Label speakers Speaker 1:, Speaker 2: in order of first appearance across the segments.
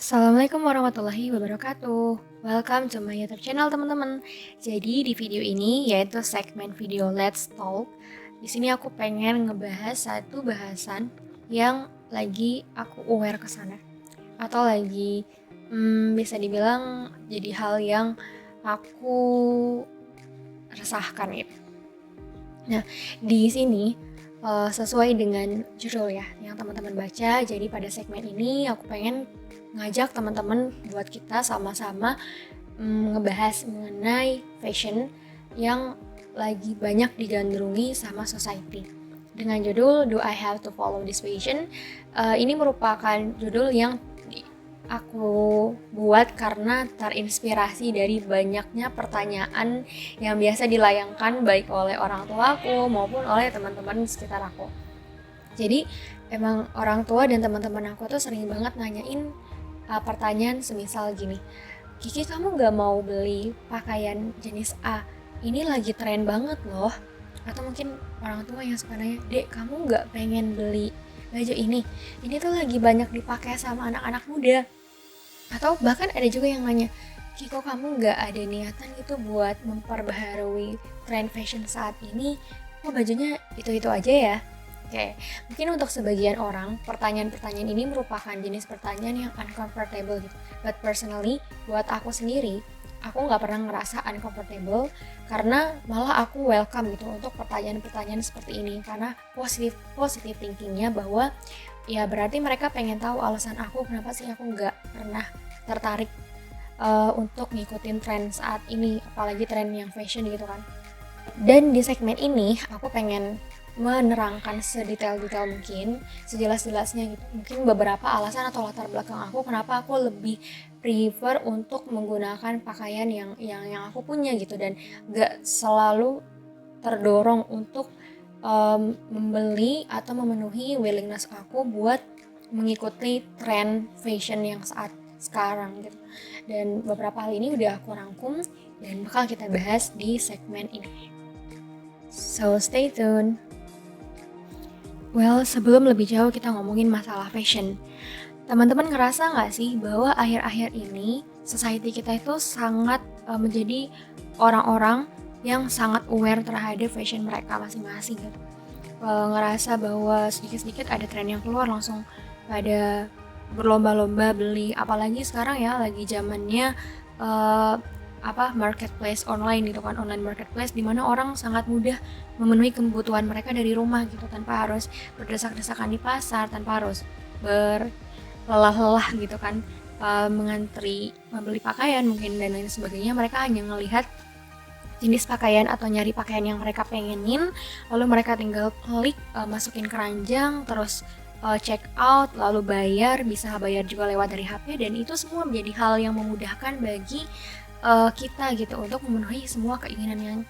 Speaker 1: Assalamualaikum warahmatullahi wabarakatuh. Welcome to my YouTube channel teman-teman. Jadi di video ini yaitu segmen video Let's Talk. Di sini aku pengen ngebahas satu bahasan yang lagi aku aware ke sana atau lagi bisa dibilang jadi hal yang aku resahkan gitu. Nah, di sini sesuai dengan judul ya yang teman-teman baca. Jadi pada segmen ini aku pengen ngajak teman-teman buat kita sama-sama ngebahas mengenai fashion yang lagi banyak digandrungi sama society. Dengan judul Do I Have to Follow This Fashion? Ini merupakan judul yang aku buat karena terinspirasi dari banyaknya pertanyaan yang biasa dilayangkan baik oleh orang tua aku maupun oleh teman-teman sekitar aku. Jadi emang orang tua dan teman-teman aku tuh sering banget nanyain pertanyaan semisal gini, Kiki kamu gak mau beli pakaian jenis A? Ini lagi tren banget loh. Atau mungkin orang tua yang suka nanya, Dek kamu gak pengen beli baju ini? Ini tuh lagi banyak dipakai sama anak-anak muda. Atau bahkan ada juga yang nanya, Kiko kamu gak ada niatan gitu buat memperbaharui tren fashion saat ini? Kok bajunya itu-itu aja ya? Oke, mungkin untuk sebagian orang, pertanyaan-pertanyaan ini merupakan jenis pertanyaan yang uncomfortable gitu. But personally, buat aku sendiri, aku nggak pernah ngerasa uncomfortable karena malah aku welcome gitu untuk pertanyaan-pertanyaan seperti ini karena positive thinkingnya bahwa ya berarti mereka pengen tahu alasan aku kenapa sih aku nggak pernah tertarik untuk ngikutin tren saat ini, apalagi tren yang fashion gitu kan. Dan di segmen ini aku pengen menerangkan sedetail-detail mungkin, sejelas-jelasnya gitu. Mungkin beberapa alasan atau latar belakang aku kenapa aku lebih prefer untuk menggunakan pakaian yang aku punya gitu dan gak selalu terdorong untuk membeli atau memenuhi willingness aku buat mengikuti tren fashion yang saat sekarang gitu. Dan beberapa hal ini udah aku rangkum dan bakal kita bahas di segmen ini. So stay tuned. Well, sebelum lebih jauh kita ngomongin masalah fashion, teman-teman ngerasa nggak sih bahwa akhir-akhir ini society kita itu sangat menjadi orang-orang yang sangat aware terhadap fashion mereka masing-masing gitu. Ngerasa bahwa sedikit-sedikit ada tren yang keluar langsung pada berlomba-lomba beli, apalagi sekarang ya lagi zamannya marketplace online gitu kan, online marketplace di mana orang sangat mudah memenuhi kebutuhan mereka dari rumah gitu tanpa harus berdesak-desakan di pasar, tanpa harus berlelah-lelah gitu kan mengantri membeli pakaian mungkin dan lain sebagainya. Mereka hanya melihat jenis pakaian atau nyari pakaian yang mereka pengenin, lalu mereka tinggal klik masukin keranjang, terus check out, lalu bayar, bisa bayar juga lewat dari HP, dan itu semua menjadi hal yang memudahkan bagi kita gitu untuk memenuhi semua keinginan yang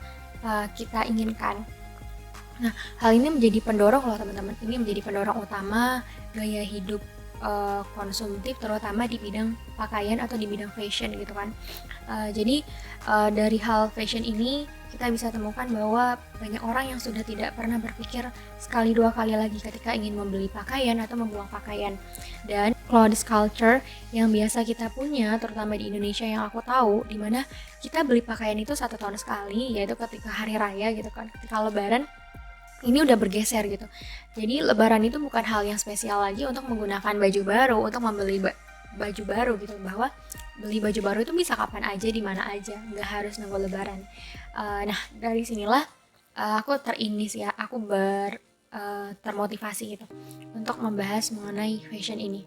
Speaker 1: kita inginkan. Nah, hal ini menjadi pendorong loh teman-teman. Ini menjadi pendorong utama gaya hidup konsumtif terutama di bidang pakaian atau di bidang fashion gitu kan. Jadi dari hal fashion ini kita bisa temukan bahwa banyak orang yang sudah tidak pernah berpikir sekali dua kali lagi ketika ingin membeli pakaian atau membuang pakaian. Dan clothes culture yang biasa kita punya terutama di Indonesia yang aku tahu, dimana kita beli pakaian itu 1 tahun sekali, yaitu ketika hari raya gitu kan, ketika lebaran. Ini udah bergeser gitu. Jadi lebaran itu bukan hal yang spesial lagi untuk menggunakan baju baru, untuk membeli baju baru gitu, bahwa beli baju baru itu bisa kapan aja, di mana aja, nggak harus nunggu lebaran. Nah dari sinilah aku aku termotivasi gitu untuk membahas mengenai fashion ini.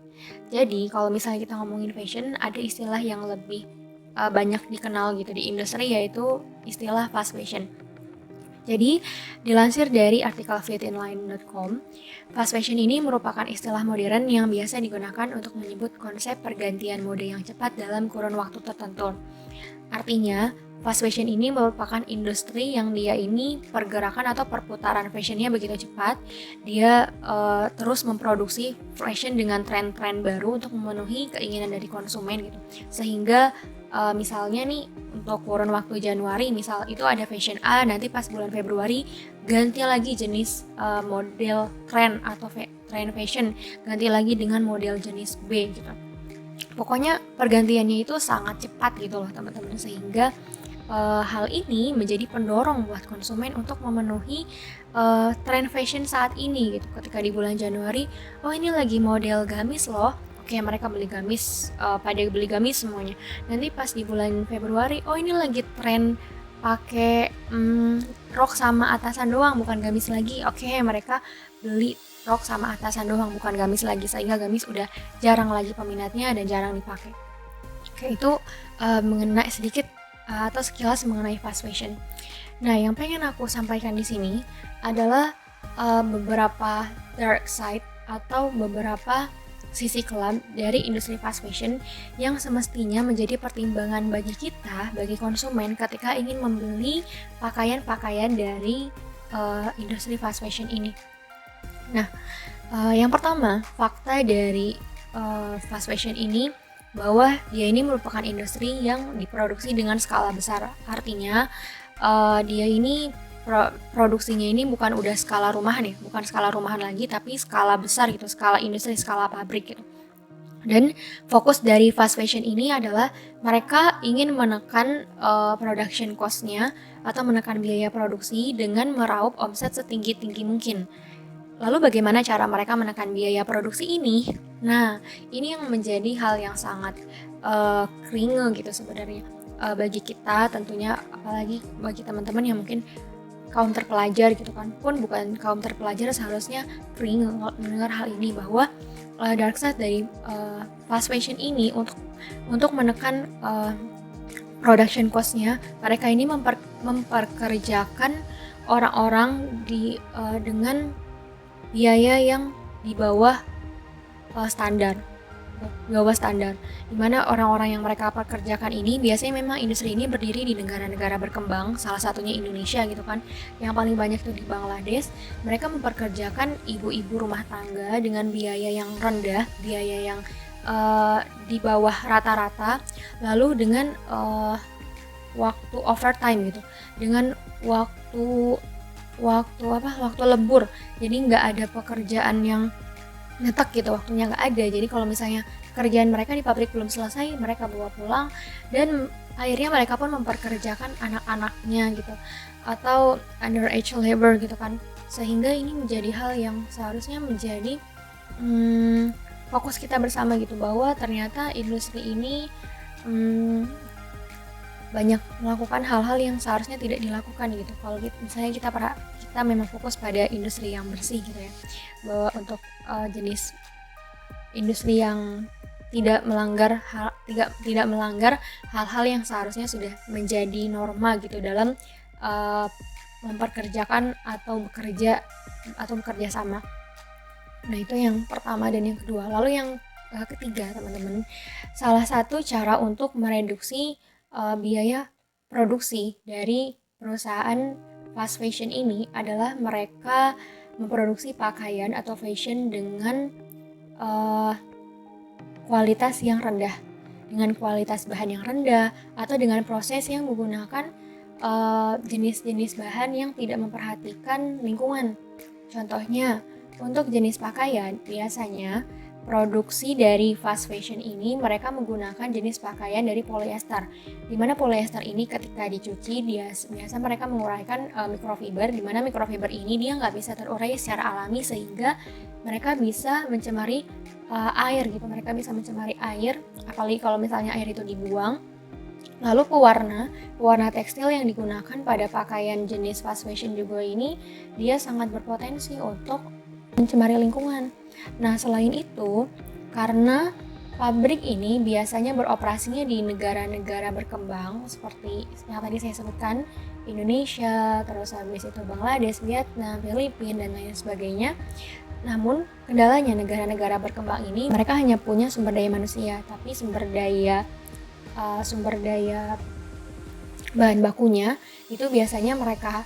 Speaker 1: Jadi kalau misalnya kita ngomongin fashion, ada istilah yang lebih banyak dikenal gitu di industri, yaitu istilah fast fashion. Jadi, dilansir dari artikel fitinline.com, fast fashion ini merupakan istilah modern yang biasa digunakan untuk menyebut konsep pergantian mode yang cepat dalam kurun waktu tertentu. Artinya, fast fashion ini merupakan industri yang dia ini pergerakan atau perputaran fashionnya begitu cepat. Dia terus memproduksi fashion dengan tren-tren baru untuk memenuhi keinginan dari konsumen gitu. Sehingga misalnya nih untuk kurun waktu Januari misal itu ada fashion A, nanti pas bulan Februari ganti lagi jenis model tren atau tren fashion, ganti lagi dengan model jenis B gitu. Pokoknya pergantiannya itu sangat cepat gitu loh teman-teman, sehingga hal ini menjadi pendorong buat konsumen untuk memenuhi tren fashion saat ini gitu. Ketika di bulan Januari, oh ini lagi model gamis loh, oke mereka beli gamis, pada beli gamis semuanya. Nanti pas di bulan Februari, oh ini lagi tren pakai rok sama atasan doang, bukan gamis lagi, oke mereka beli rok sama atasan doang, bukan gamis lagi, sehingga gamis udah jarang lagi peminatnya dan jarang dipakai. Oke, itu mengenai sedikit atau sekilas mengenai fast fashion. Nah, yang pengen aku sampaikan di sini adalah beberapa dark side atau beberapa sisi kelam dari industri fast fashion yang semestinya menjadi pertimbangan bagi kita, bagi konsumen ketika ingin membeli pakaian-pakaian dari industri fast fashion ini. Nah, yang pertama, fakta dari fast fashion ini bahwa dia ini merupakan industri yang diproduksi dengan skala besar. Artinya dia ini produksinya ini bukan udah skala rumahan ya, bukan skala rumahan lagi, tapi skala besar gitu, skala industri, skala pabrik gitu. Dan fokus dari fast fashion ini adalah mereka ingin menekan production cost-nya atau menekan biaya produksi dengan meraup omset setinggi-tinggi mungkin. Lalu bagaimana cara mereka menekan biaya produksi ini? Nah, ini yang menjadi hal yang sangat kringe gitu sebenarnya bagi kita tentunya, apalagi bagi teman-teman yang mungkin kaum terpelajar gitu kan, pun bukan kaum terpelajar seharusnya kringe mendengar hal ini, bahwa dark side dari fast fashion ini untuk menekan production cost-nya, mereka ini memperkerjakan orang-orang dengan biaya yang di bawah standar, dimana orang-orang yang mereka pekerjakan ini biasanya memang industri ini berdiri di negara-negara berkembang, salah satunya Indonesia gitu kan, yang paling banyak tuh di Bangladesh. Mereka memperkerjakan ibu-ibu rumah tangga dengan biaya yang rendah, biaya yang di bawah rata-rata, lalu dengan waktu overtime gitu, dengan waktu lembur, jadi nggak ada pekerjaan yang nyetek gitu, waktunya nggak ada. Jadi kalau misalnya kerjaan mereka di pabrik belum selesai, mereka bawa pulang, dan akhirnya mereka pun memperkerjakan anak-anaknya gitu, atau underage labor gitu kan, sehingga ini menjadi hal yang seharusnya menjadi fokus kita bersama gitu, bahwa ternyata industri ini banyak melakukan hal-hal yang seharusnya tidak dilakukan gitu. Kalau misalnya kita memang fokus pada industri yang bersih gitu ya, bahwa untuk jenis industri yang tidak melanggar hal-hal yang seharusnya sudah menjadi norma gitu dalam memperkerjakan atau bekerja sama. Nah, itu yang pertama dan yang kedua. Lalu yang ketiga, teman-teman, salah satu cara untuk mereduksi biaya produksi dari perusahaan fast fashion ini adalah mereka memproduksi pakaian atau fashion dengan kualitas yang rendah, dengan kualitas bahan yang rendah, atau dengan proses yang menggunakan jenis-jenis bahan yang tidak memperhatikan lingkungan. Contohnya, untuk jenis pakaian, biasanya produksi dari fast fashion ini mereka menggunakan jenis pakaian dari polyester, dimana polyester ini ketika dicuci biasa mereka menguraikan mikrofiber, dimana mikrofiber ini dia nggak bisa terurai secara alami, sehingga mereka bisa mencemari air gitu, mereka bisa mencemari air, apalagi kalau misalnya air itu dibuang. Lalu pewarna tekstil yang digunakan pada pakaian jenis fast fashion juga ini dia sangat berpotensi untuk mencemari lingkungan. Nah, selain itu, karena pabrik ini biasanya beroperasinya di negara-negara berkembang seperti yang tadi saya sebutkan, Indonesia, terus habis itu Bangladesh, Vietnam, Filipina, dan lain sebagainya. Namun, kendalanya negara-negara berkembang ini mereka hanya punya sumber daya manusia, tapi sumber daya bahan bakunya itu biasanya mereka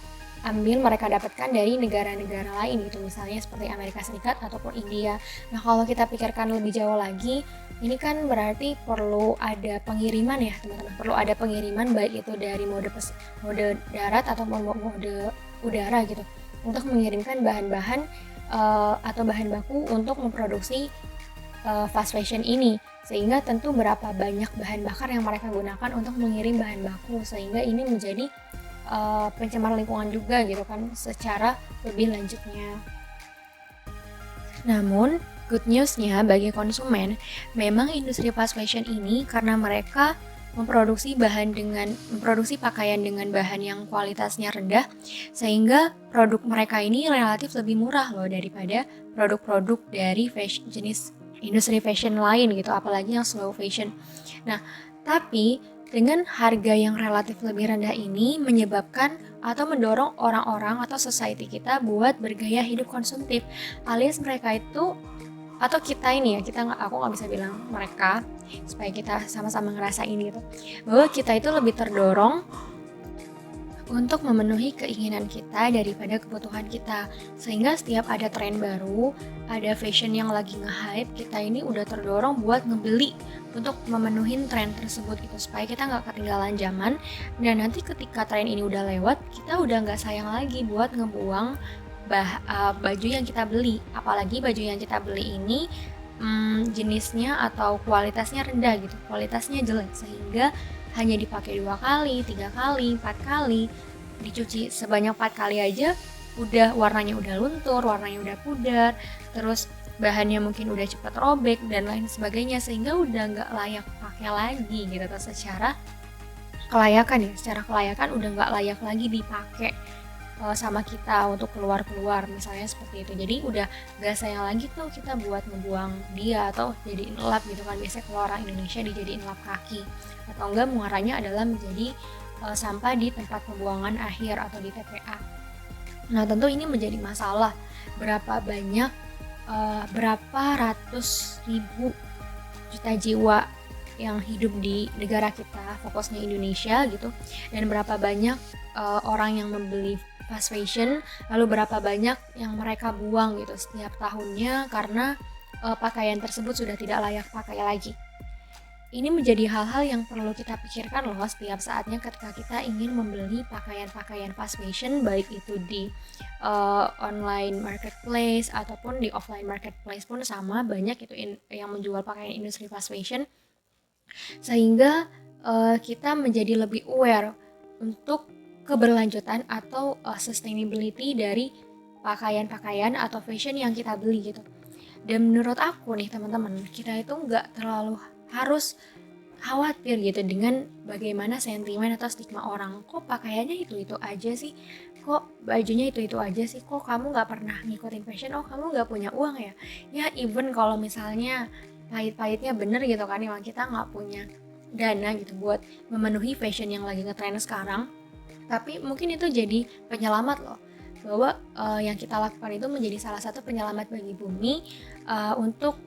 Speaker 1: dapatkan dari negara-negara lain gitu, misalnya seperti Amerika Serikat ataupun India. Nah, kalau kita pikirkan lebih jauh lagi, ini kan berarti perlu ada pengiriman ya teman-teman, perlu ada pengiriman baik itu dari mode darat atau mode udara gitu, untuk mengirimkan bahan-bahan atau bahan baku untuk memproduksi fast fashion ini, sehingga tentu berapa banyak bahan bakar yang mereka gunakan untuk mengirim bahan baku, sehingga ini menjadi pencemar lingkungan juga gitu kan secara lebih lanjutnya. Namun good newsnya bagi konsumen, memang industri fast fashion ini karena mereka memproduksi pakaian dengan bahan yang kualitasnya rendah, sehingga produk mereka ini relatif lebih murah loh daripada produk-produk dari jenis industri fashion lain gitu, apalagi yang slow fashion. Nah, tapi dengan harga yang relatif lebih rendah ini menyebabkan atau mendorong orang-orang atau society kita buat bergaya hidup konsumtif, alias mereka itu atau kita ini ya, aku nggak bisa bilang mereka supaya kita sama-sama ngerasain gitu, bahwa kita itu lebih terdorong untuk memenuhi keinginan kita daripada kebutuhan kita, sehingga setiap ada tren baru, ada fashion yang lagi nge-hype, kita ini udah terdorong buat ngebeli untuk memenuhi tren tersebut gitu, supaya kita nggak ketinggalan zaman, dan nanti ketika tren ini udah lewat, kita udah nggak sayang lagi buat ngebuang baju yang kita beli, apalagi baju yang kita beli ini jenisnya atau kualitasnya rendah gitu, kualitasnya jelek, sehingga hanya dipakai 2 kali, 3 kali, 4 kali, dicuci sebanyak 4 kali aja udah warnanya udah luntur, warnanya udah pudar, terus bahannya mungkin udah cepat robek dan lain sebagainya, sehingga udah nggak layak pakai lagi gitu. Terus secara kelayakan udah nggak layak lagi dipakai sama kita untuk keluar misalnya seperti itu. Jadi udah gak sayang lagi tuh kita buat ngebuang dia atau jadiin lap gitu kan, biasanya kalau orang Indonesia dijadiin lap kaki, atau enggak muaranya adalah menjadi sampah di tempat pembuangan akhir atau di TPA. Nah tentu ini menjadi masalah, berapa ratus ribu juta jiwa yang hidup di negara kita, fokusnya Indonesia gitu, dan berapa banyak orang yang membeli fast fashion, lalu berapa banyak yang mereka buang gitu setiap tahunnya karena pakaian tersebut sudah tidak layak pakai lagi. Ini menjadi hal-hal yang perlu kita pikirkan loh setiap saatnya ketika kita ingin membeli pakaian-pakaian fast fashion, baik itu di online marketplace ataupun di offline marketplace pun sama, banyak itu yang menjual pakaian industri fast fashion, sehingga kita menjadi lebih aware untuk keberlanjutan atau sustainability dari pakaian-pakaian atau fashion yang kita beli gitu. Dan menurut aku nih teman-teman, kita itu nggak terlalu harus khawatir gitu dengan bagaimana sentimen atau stigma orang. Kok pakaiannya itu-itu aja sih? Kok bajunya itu-itu aja sih? Kok kamu nggak pernah ngikutin fashion? Oh kamu nggak punya uang ya? Ya even kalau misalnya pahit-pahitnya bener gitu kan, emang kita nggak punya dana gitu buat memenuhi fashion yang lagi ngetren sekarang, tapi mungkin itu jadi penyelamat loh, bahwa yang kita lakukan itu menjadi salah satu penyelamat bagi bumi untuk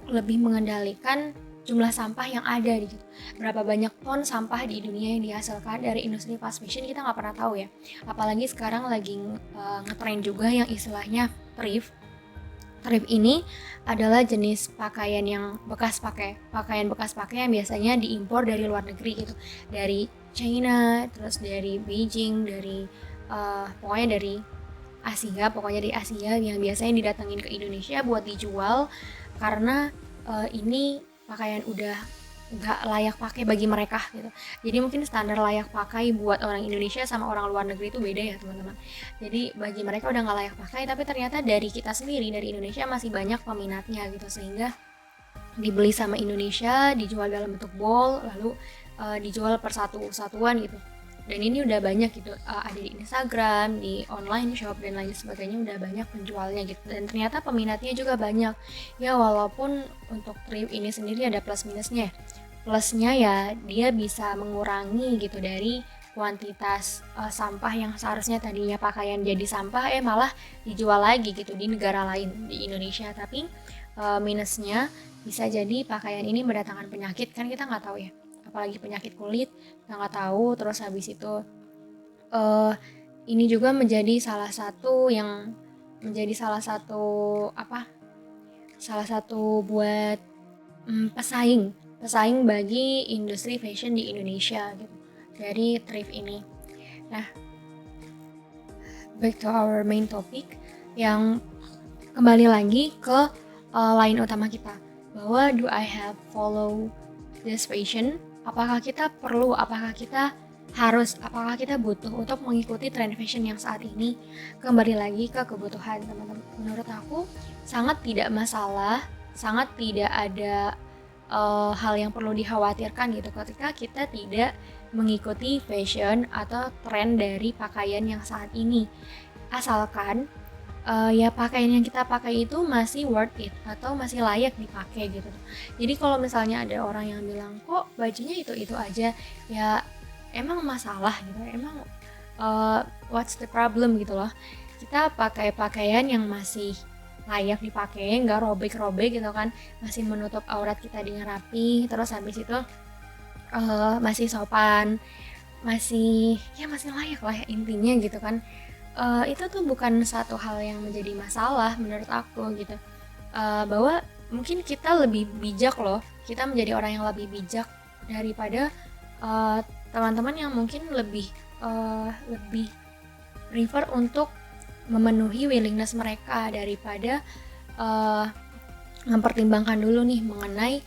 Speaker 1: lebih mengendalikan jumlah sampah yang ada di situ. Berapa banyak ton sampah di dunia yang dihasilkan dari industri fast fashion kita nggak pernah tahu ya. Apalagi sekarang lagi ngetren juga yang istilahnya thrift. Thrift ini adalah jenis pakaian yang pakaian bekas pakai yang biasanya diimpor dari luar negeri gitu, dari China, terus dari Beijing, dari pokoknya dari Asia yang biasanya didatengin ke Indonesia buat dijual karena ini pakaian udah nggak layak pakai bagi mereka gitu. Jadi mungkin standar layak pakai buat orang Indonesia sama orang luar negeri itu beda ya teman-teman. Jadi bagi mereka udah nggak layak pakai, tapi ternyata dari kita sendiri, dari Indonesia masih banyak peminatnya gitu, sehingga dibeli sama Indonesia, dijual dalam bentuk ball, lalu dijual per satuan gitu. Dan ini udah banyak gitu, ada di Instagram, di online shop dan lain sebagainya, udah banyak penjualnya gitu. Dan ternyata peminatnya juga banyak. Ya walaupun untuk thrift ini sendiri ada plus minusnya. Plusnya ya dia bisa mengurangi gitu dari kuantitas sampah yang seharusnya tadinya pakaian jadi sampah malah dijual lagi gitu di negara lain di Indonesia. Tapi minusnya bisa jadi pakaian ini mendatangkan penyakit, kan kita nggak tahu ya, apalagi penyakit kulit kita nggak tahu. Terus habis itu ini juga menjadi salah satu buat pesaing bagi industri fashion di Indonesia gitu dari thrift ini. Nah, back to our main topic, yang kembali lagi ke line utama kita, bahwa do I have follow this fashion? Apakah kita perlu, apakah kita harus, apakah kita butuh untuk mengikuti tren fashion yang saat ini? Kembali lagi ke kebutuhan, teman-teman. Menurut aku sangat tidak masalah, sangat tidak ada hal yang perlu dikhawatirkan gitu ketika kita tidak mengikuti fashion atau tren dari pakaian yang saat ini. Asalkan ya pakaian yang kita pakai itu masih worth it atau masih layak dipakai gitu. Jadi kalau misalnya ada orang yang bilang kok bajunya itu aja, ya emang masalah gitu, emang what's the problem gitu loh. Kita pakai pakaian yang masih layak dipakai, nggak robek-robek gitu kan, masih menutup aurat kita dengan rapi, terus habis itu masih sopan, masih layak lah intinya gitu kan. Itu tuh bukan satu hal yang menjadi masalah menurut aku gitu. Bahwa mungkin kita lebih bijak loh, kita menjadi orang yang lebih bijak daripada teman-teman yang mungkin lebih prefer untuk memenuhi willingness mereka daripada mempertimbangkan dulu nih mengenai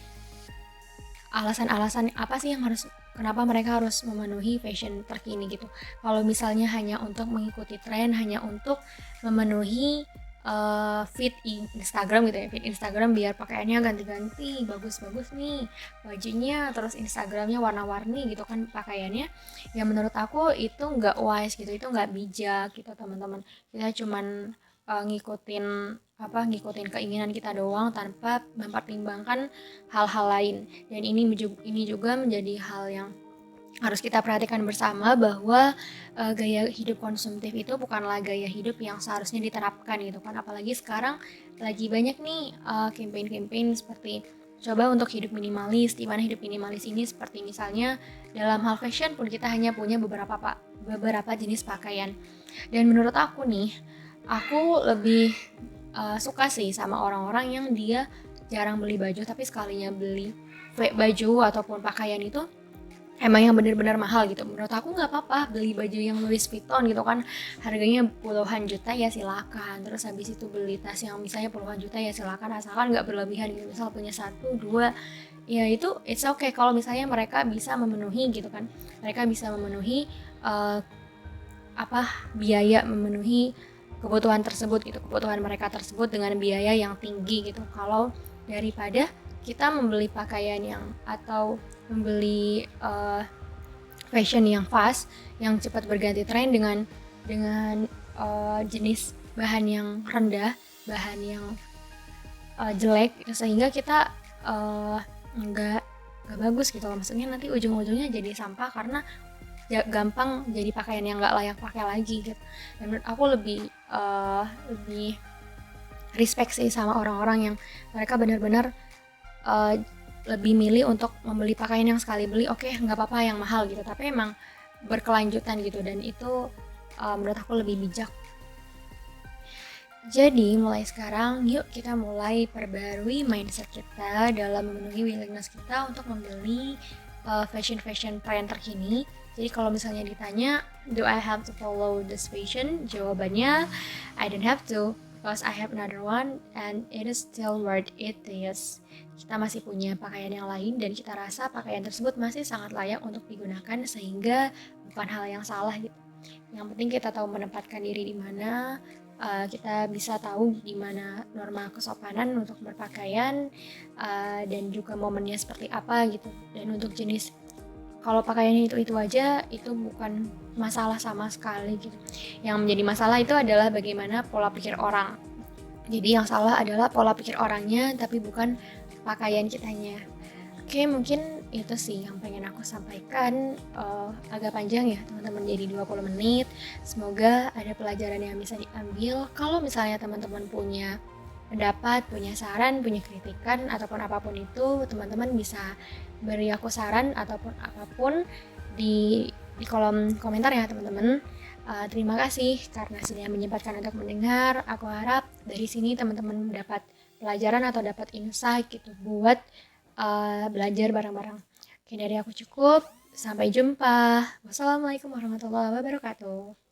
Speaker 1: alasan-alasan apa sih yang harus, kenapa mereka harus memenuhi fashion terkini gitu. Kalau misalnya hanya untuk mengikuti tren, hanya untuk memenuhi feed Instagram gitu ya, feed Instagram biar pakaiannya ganti-ganti, bagus-bagus nih bajunya, terus Instagramnya warna-warni gitu kan pakaiannya, ya menurut aku itu nggak wise gitu, itu nggak bijak gitu teman-teman. Kita cuman ngikutin keinginan kita doang tanpa mempertimbangkan hal-hal lain. Dan ini juga menjadi hal yang harus kita perhatikan bersama, bahwa gaya hidup konsumtif itu bukanlah gaya hidup yang seharusnya diterapkan gitu kan. Apalagi sekarang lagi banyak nih campaign-campaign seperti coba untuk hidup minimalis, di mana hidup minimalis ini seperti misalnya dalam hal fashion pun kita hanya punya beberapa jenis pakaian. Dan menurut aku nih, aku lebih suka sih sama orang-orang yang dia jarang beli baju, tapi sekalinya beli baju ataupun pakaian itu emang yang benar-benar mahal gitu. Menurut aku nggak apa-apa beli baju yang Louis Vuitton gitu kan, harganya puluhan juta ya silakan. Terus habis itu beli tas yang misalnya puluhan juta ya silakan, asalkan nggak berlebihan gitu. Misal punya 1, 2, ya itu it's okay kalau misalnya mereka bisa memenuhi gitu kan. Mereka bisa memenuhi biaya, memenuhi kebutuhan tersebut gitu, kebutuhan mereka tersebut dengan biaya yang tinggi gitu. Kalau daripada kita membeli pakaian yang atau membeli fashion yang fast, yang cepat berganti tren dengan jenis bahan yang rendah, bahan yang jelek, sehingga kita nggak bagus gitu loh. Maksudnya nanti ujung-ujungnya jadi sampah karena gampang jadi pakaian yang nggak layak pakai lagi gitu. Dan menurut aku lebih respect sih sama orang-orang yang mereka benar-benar lebih milih untuk membeli pakaian yang sekali beli, oke, nggak apa-apa yang mahal gitu, tapi emang berkelanjutan gitu, dan itu menurut aku lebih bijak. Jadi mulai sekarang yuk kita mulai perbarui mindset kita dalam memenuhi willingness kita untuk membeli fashion trend terkini. Jadi kalau misalnya ditanya, do I have to follow this fashion? Jawabannya, I don't have to, because I have another one and it is still worth it to use. Kita masih punya pakaian yang lain dan kita rasa pakaian tersebut masih sangat layak untuk digunakan, sehingga bukan hal yang salah gitu. Yang penting kita tahu menempatkan diri di mana, kita bisa tahu di mana norma kesopanan untuk berpakaian, dan juga momennya seperti apa gitu. Dan untuk jenis, kalau pakaiannya itu aja, itu bukan masalah sama sekali gitu. Yang menjadi masalah itu adalah bagaimana pola pikir orang. Jadi yang salah adalah pola pikir orangnya, tapi bukan pakaian kitanya. Oke, mungkin itu sih yang pengen aku sampaikan. Agak panjang ya teman-teman, jadi 20 menit. Semoga ada pelajaran yang bisa diambil. Kalau misalnya teman-teman punya pendapat, punya saran, punya kritikan, ataupun apapun itu, teman-teman bisa beri aku saran ataupun apapun di kolom komentar ya teman-teman. Terima kasih karena sudah menyempatkan untuk mendengar. Aku harap dari sini teman-teman dapat pelajaran atau dapat insight gitu buat belajar bareng-bareng. Oke, dari aku cukup. Sampai jumpa. Wassalamualaikum warahmatullahi wabarakatuh.